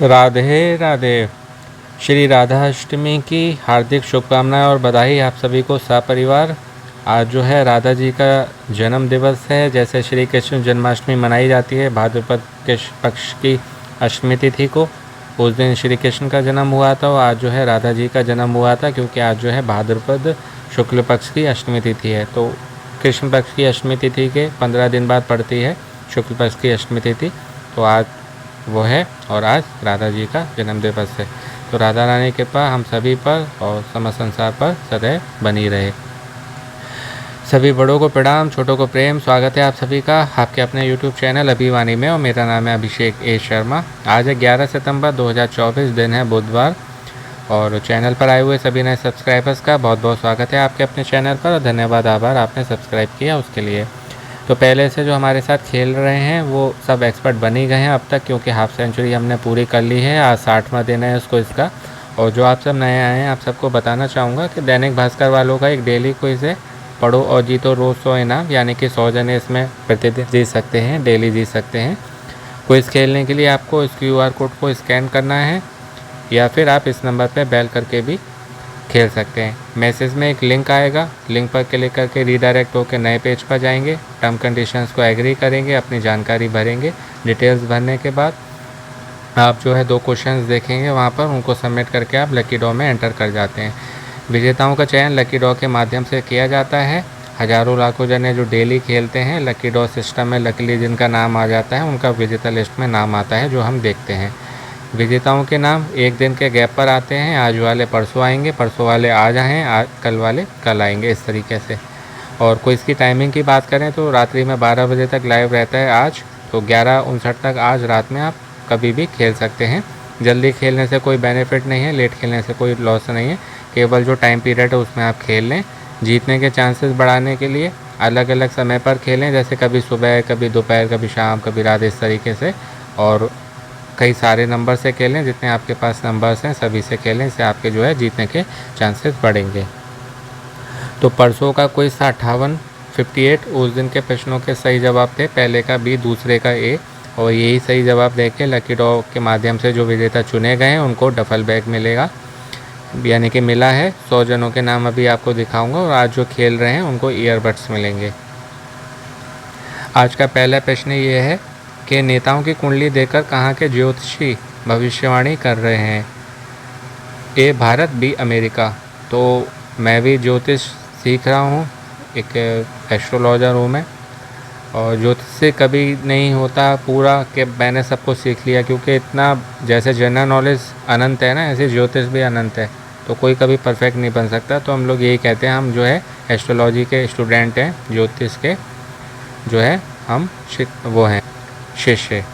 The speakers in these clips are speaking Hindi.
राधे राधे। श्री राधा अष्टमी की हार्दिक शुभकामनाएं और बधाई आप सभी को सपरिवार। आज जो है राधा जी का जन्म दिवस है। जैसे श्री कृष्ण जन्माष्टमी मनाई जाती है भाद्रपद के पक्ष की अष्टमी तिथि को, उस दिन श्री कृष्ण का जन्म हुआ था। और आज जो है राधा जी का जन्म हुआ था, क्योंकि आज जो है भाद्रपद शुक्ल पक्ष की अष्टमी तिथि है। तो कृष्ण पक्ष की अष्टमी तिथि के 15 दिन बाद पड़ती है शुक्ल पक्ष की अष्टमी तिथि। तो आज वो है और आज राधा जी का जन्म दिवस है। तो राधा रानी की कृपा हम सभी पर और समस्त संसार पर सदैव बनी रहे। सभी बड़ों को प्रणाम, छोटों को प्रेम। स्वागत है आप सभी का आपके अपने YouTube चैनल अभिवानी में, और मेरा नाम है अभिषेक ए शर्मा। आज है 11 सितंबर 2024, दिन है बुधवार। और चैनल पर आए हुए सभी नए सब्सक्राइबर्स का बहुत बहुत स्वागत है आपके अपने चैनल पर, और धन्यवाद, आभार आपने सब्सक्राइब किया उसके लिए। तो पहले से जो हमारे साथ खेल रहे हैं वो सब एक्सपर्ट बन ही गए हैं अब तक, क्योंकि हाफ सेंचुरी हमने पूरी कर ली है। आज 60वां दिन है उसको इसका। और जो आप सब नए आए हैं आप सबको बताना चाहूँगा कि दैनिक भास्कर वालों का एक डेली क्विज है, पढ़ो और जीतो रोज़ 100 इनाम, यानी कि 100 जने इसमें प्रतिदिन जीत सकते हैं, डेली जीत सकते हैं। क्विज खेलने के लिए आपको इस QR कोड को स्कैन करना है, या फिर आप इस नंबर पर बेल करके भी खेल सकते हैं। मैसेज में एक लिंक आएगा, लिंक पर क्लिक करके रीडायरेक्ट होकर नए पेज पर जाएंगे। टर्म कंडीशंस को एग्री करेंगे, अपनी जानकारी भरेंगे। डिटेल्स भरने के बाद आप जो है 2 क्वेश्चंस देखेंगे वहाँ पर, उनको सबमिट करके आप लकी ड्रॉ में एंटर कर जाते हैं। विजेताओं का चयन लकी ड्रॉ के माध्यम से किया जाता है। हज़ारों लाखों जने जो डेली खेलते हैं लकी ड्रॉ सिस्टम में, लकीली जिनका नाम आ जाता है उनका विजेता लिस्ट में नाम आता है, जो हम देखते हैं। विजेताओं के नाम एक दिन के गैप पर आते हैं। आज वाले परसों आएंगे, परसों वाले आज आएँ, कल वाले कल आएंगे, इस तरीके से। और क्विज़ की टाइमिंग की बात करें तो रात्रि में 12 बजे तक लाइव रहता है आज। तो 11:59 तक आज रात में आप कभी भी खेल सकते हैं। जल्दी खेलने से कोई बेनिफिट नहीं है, लेट खेलने से कोई लॉस नहीं है। केवल जो टाइम पीरियड है उसमें आप खेल लें। जीतने के चांसेस बढ़ाने के लिए अलग अलग समय पर खेलें, जैसे कभी सुबह, कभी दोपहर, कभी शाम, कभी रात, इस तरीके से। और कई सारे नंबर से खेलें, जितने आपके पास नंबर्स हैं सभी से खेलें, इससे आपके जो है जीतने के चांसेस बढ़ेंगे। तो परसों का क्विज था 58 उस दिन के प्रश्नों के सही जवाब थे, पहले का B, दूसरे का A। और यही सही जवाब देके लकी ड्रॉ के माध्यम से जो विजेता चुने गए हैं उनको डफल बैग मिलेगा, यानी कि मिला है। 100 जनों के नाम अभी आपको दिखाऊंगा, और आज जो खेल रहे हैं उनको ईयरबड्स मिलेंगे। आज का पहला प्रश्न ये है कि नेताओं की कुंडली देखकर कहाँ के ज्योतिषी भविष्यवाणी कर रहे हैं? A, Bharat, B, America. तो मैं भी ज्योतिष सीख रहा हूँ, एक एस्ट्रोलॉजर हूँ मैं। और ज्योतिष से कभी नहीं होता पूरा कि मैंने सब कुछ सीख लिया, क्योंकि इतना जैसे जनरल नॉलेज अनंत है ना, ऐसे ज्योतिष भी अनंत है। तो कोई कभी परफेक्ट नहीं बन सकता। तो हम लोग यही कहते हैं, हम जो है एस्ट्रोलॉजी के स्टूडेंट हैं, ज्योतिष के जो है हम वो हैं शिष्य।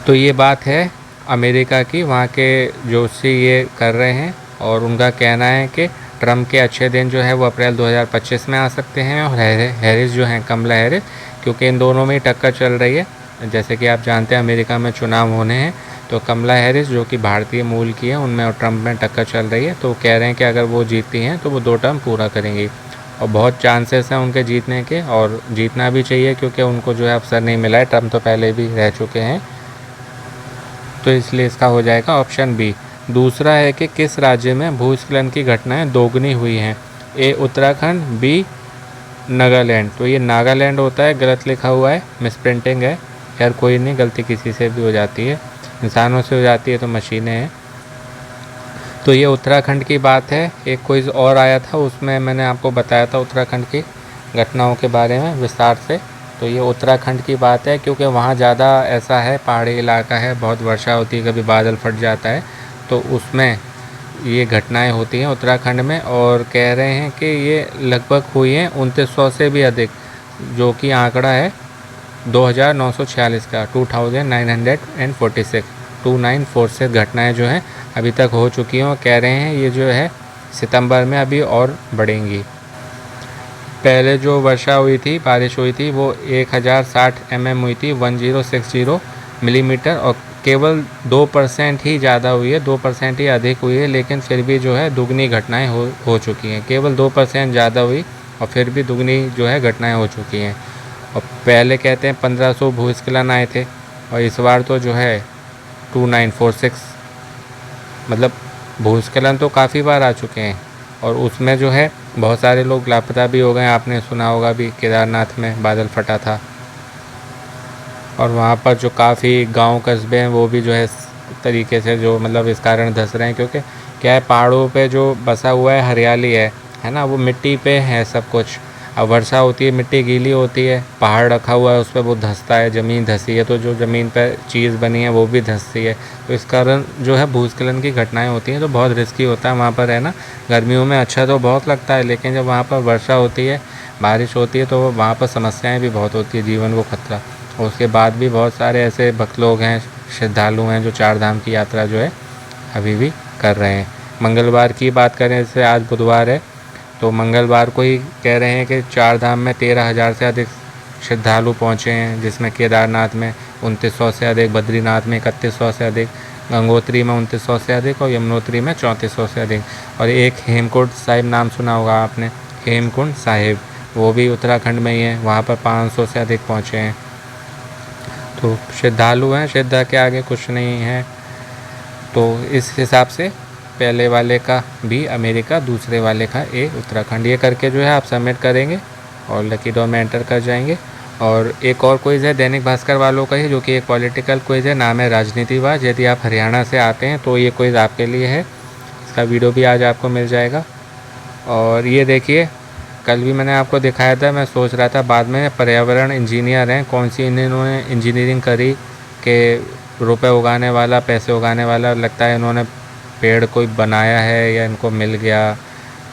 तो ये बात है अमेरिका की, वहाँ के ज्योतिषी ये कर रहे हैं। और उनका कहना है कि ट्रम्प के अच्छे दिन जो है वो अप्रैल 2025 में आ सकते हैं। और हैरिस जो हैं, कमला हैरिस, क्योंकि इन दोनों में ही टक्कर चल रही है। जैसे कि आप जानते हैं अमेरिका में चुनाव होने हैं, तो कमला हैरिस जो कि भारतीय मूल की है, उनमें और ट्रम्प में टक्कर चल रही है। तो कह रहे हैं कि अगर वो जीतती हैं तो वो 2 टर्म पूरा करेंगी, और बहुत चांसेस हैं उनके जीतने के, और जीतना भी चाहिए, क्योंकि उनको जो है अवसर नहीं मिला है। ट्रम्प तो पहले भी रह चुके हैं, तो इसलिए इसका हो जाएगा ऑप्शन B। दूसरा है कि किस राज्य में भूस्खलन की घटनाएं दोगुनी हुई हैं? A, Uttarakhand, B, Nagaland. तो ये नागालैंड होता है, गलत लिखा हुआ है, मिसप्रिंटिंग है। यार कोई नहीं, गलती किसी से भी हो जाती है, इंसानों से हो जाती है तो मशीनें हैं। तो ये उत्तराखंड की बात है। एक क्विज़ और आया था, उसमें मैंने आपको बताया था उत्तराखंड की घटनाओं के बारे में विस्तार से। तो ये उत्तराखंड की बात है, क्योंकि वहाँ ज़्यादा ऐसा है, पहाड़ी इलाका है, बहुत वर्षा होती है, कभी बादल फट जाता है, तो उसमें ये घटनाएं होती हैं उत्तराखंड में। और कह रहे हैं कि ये लगभग हुई हैं 2900 से भी अधिक, जो कि आंकड़ा है 2946 का, 2946 2946 घटनाएं जो हैं अभी तक हो चुकी हैं। और कह रहे हैं ये जो है सितंबर में अभी और बढ़ेंगी। पहले जो वर्षा हुई थी, बारिश हुई थी, वो 1060 mm हुई थी, 1060 मिलीमीटर, और केवल 2% ही ज़्यादा हुई है, 2% ही अधिक हुई है। लेकिन फिर भी जो है दुगनी घटनाएं हो चुकी हैं। केवल 2% ज़्यादा हुई और फिर भी दुगनी जो है घटनाएं हो चुकी हैं। और पहले कहते हैं 1500 भूस्खलन आए थे, और इस बार तो जो है 2946, मतलब भूस्खलन तो काफ़ी बार आ चुके हैं और उसमें जो है बहुत सारे लोग लापता भी हो गए। आपने सुना होगा भी केदारनाथ में बादल फटा था और वहाँ पर जो काफ़ी गांव कस्बे हैं वो भी जो है इस तरीके से जो मतलब इस कारण धंस रहे हैं, क्योंकि क्या है, पहाड़ों पे जो बसा हुआ है हरियाली है ना, वो मिट्टी पे है सब कुछ। अब वर्षा होती है, मिट्टी गीली होती है, पहाड़ रखा हुआ है उस पर वो धंसता है, ज़मीन धंसी है तो जो ज़मीन पर चीज़ बनी है वो भी धंसती है। तो इस कारण जो है भूस्खलन की घटनाएं होती हैं, तो बहुत रिस्की होता है वहाँ पर रहना। गर्मियों में अच्छा तो बहुत लगता है, लेकिन जब वहाँ पर वर्षा होती है, बारिश होती है, तो वहाँ पर समस्याएँ भी बहुत होती है, जीवन को खतरा। और उसके बाद भी बहुत सारे ऐसे भक्त लोग हैं, श्रद्धालु हैं जो 4 धाम की यात्रा जो है अभी भी कर रहे हैं। मंगलवार की बात करें, जैसे आज बुधवार है, तो मंगलवार को ही कह रहे हैं कि 4 धाम में 13,000 से अधिक श्रद्धालु पहुँचे हैं, जिसमें केदारनाथ में 2900 से अधिक, बद्रीनाथ में 3100 से अधिक, गंगोत्री में 2900 से अधिक और यमुनोत्री में 3400 से अधिक। और एक हेमकुंड साहिब नाम सुना होगा आपने, हेमकुंड साहिब, वो भी उत्तराखंड में ही है, वहाँ पर 500 से अधिक पहुँचे हैं। तो श्रद्धालु हैं, श्रद्धा के आगे कुछ नहीं है। तो इस हिसाब से पहले वाले का भी अमेरिका, दूसरे वाले का ए उत्तराखंड, ये करके जो है आप सबमिट करेंगे और लकी ड्रॉ में एंटर कर जाएंगे। और एक और क्विज़ है दैनिक भास्कर वालों का ही, जो कि एक पॉलिटिकल क्विज़ है, नाम है राजनीतिवाद। यदि आप हरियाणा से आते हैं तो ये क्विज़ आपके लिए है, इसका वीडियो भी आज आपको मिल जाएगा। और ये देखिए, कल भी मैंने आपको दिखाया था, मैं सोच रहा था बाद में, पर्यावरण इंजीनियर हैं, कौन सी इन्होंने इंजीनियरिंग करी कि रुपए उगाने वाला, पैसे उगाने वाला, लगता है इन्होंने पेड़ कोई बनाया है या इनको मिल गया,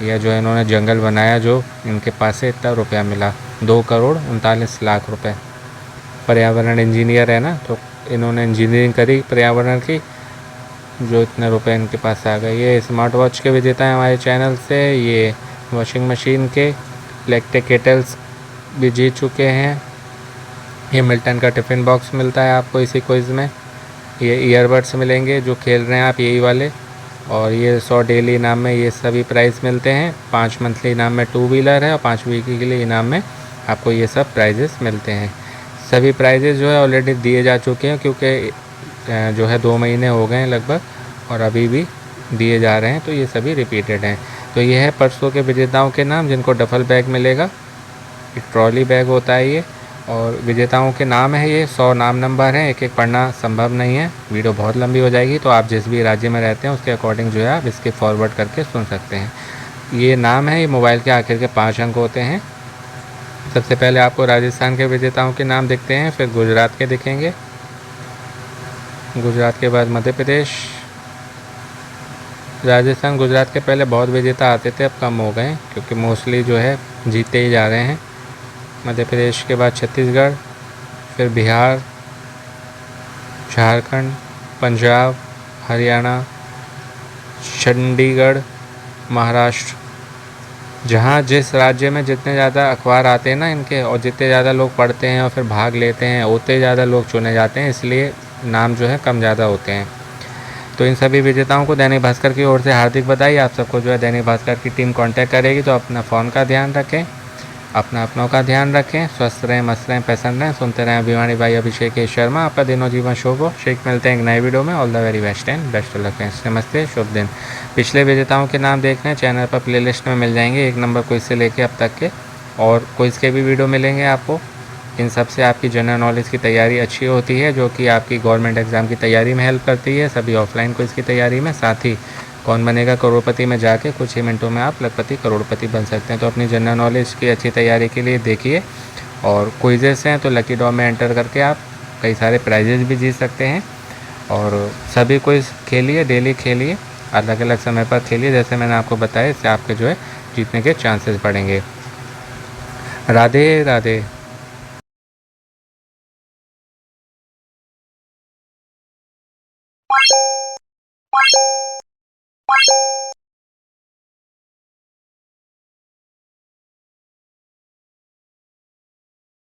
या जो इन्होंने जंगल बनाया जो इनके पास से इतना रुपया मिला, 2,39,00,000 रुपये। पर्यावरण इंजीनियर है ना, तो इन्होंने इंजीनियरिंग करी पर्यावरण की, जो इतने रुपए इनके पास आ गए। ये स्मार्ट वॉच के विजेता हैं हमारे चैनल से, ये वॉशिंग मशीन के, इलेक्ट्रिक केटल्स भी जीत चुके हैं। ये मिल्टन का टिफ़िन बॉक्स मिलता है आपको इसी क्विज़ में। ये ईयरबड्स मिलेंगे जो खेल रहे हैं आप, यही वाले। और ये 100 डेली इनाम में ये सभी प्राइज़ मिलते हैं। 5 मंथली इनाम में 2 व्हीलर है और 5 वीक के लिए इनाम में आपको ये सब प्राइजेस मिलते हैं। सभी प्राइजेस जो है ऑलरेडी दिए जा चुके हैं, क्योंकि जो है 2 महीने हो गए हैं लगभग और अभी भी दिए जा रहे हैं, तो ये सभी रिपीटेड हैं। तो ये है परसों के विजेताओं के नाम, जिनको डफल बैग मिलेगा, एक ट्रॉली बैग होता है ये, और विजेताओं के नाम है ये। 100 नाम नंबर हैं, एक एक पढ़ना संभव नहीं है, वीडियो बहुत लंबी हो जाएगी। तो आप जिस भी राज्य में रहते हैं उसके अकॉर्डिंग जो है आप इसके फॉरवर्ड करके सुन सकते हैं। ये नाम है, ये मोबाइल के आखिर के 5 अंक होते हैं। सबसे पहले आपको राजस्थान के विजेताओं के नाम दिखते हैं, फिर गुजरात के दिखेंगे, गुजरात के बाद मध्य प्रदेश। राजस्थान गुजरात के पहले बहुत विजेता आते थे, अब कम हो गए क्योंकि मोस्टली जो है जीतते ही जा रहे हैं। मध्य प्रदेश के बाद छत्तीसगढ़, फिर बिहार, झारखंड, पंजाब, हरियाणा, चंडीगढ़, महाराष्ट्र। जहाँ जिस राज्य में जितने ज़्यादा अखबार आते हैं ना इनके, और जितने ज़्यादा लोग पढ़ते हैं और फिर भाग लेते हैं, उतने ज़्यादा लोग चुने जाते हैं, इसलिए नाम जो है कम ज़्यादा होते हैं। तो इन सभी विजेताओं को दैनिक भास्कर की ओर से हार्दिक बधाई। आप सबको जो है दैनिक भास्कर की टीम कांटेक्ट करेगी, तो अपना फ़ोन का ध्यान रखें, अपनों का ध्यान रखें, स्वस्थ रहें, मस्त रहें, प्रसन्न रहें। सुनते रहें अभिमानी भाई अभिषेक शर्मा। आपका दिनों जीवन शुभ हो। शेख मिलते हैं एक नए वीडियो में। All the very best and best of luck. नमस्ते, शुभ दिन। पिछले विजेताओं के नाम देख रहे हैं चैनल पर, प्लेलिस्ट में मिल जाएंगे, 1 नंबर क्विज से लेके अब तक के, और क्विज़ के भी वीडियो मिलेंगे आपको। इन सब से आपकी जनरल नॉलेज की तैयारी अच्छी होती है, जो कि आपकी गवर्नमेंट एग्ज़ाम की तैयारी में हेल्प करती है, सभी ऑफलाइन क्विज़ की तैयारी में। साथ ही कौन बनेगा करोड़पति में जाके कुछ ही मिनटों में आप लखपति करोड़पति बन सकते हैं। तो अपनी जनरल नॉलेज की अच्छी तैयारी के लिए देखिए। और क्विजेस हैं तो लकी ड्रॉ में एंटर करके आप कई सारे प्राइजेस भी जीत सकते हैं। और सभी क्विज़ खेलिए, डेली खेलिए, अलग अलग समय पर खेलिए, जैसे मैंने आपको बताया, इससे आपके जो है जीतने के चांसेस बढ़ेंगे। राधे राधे।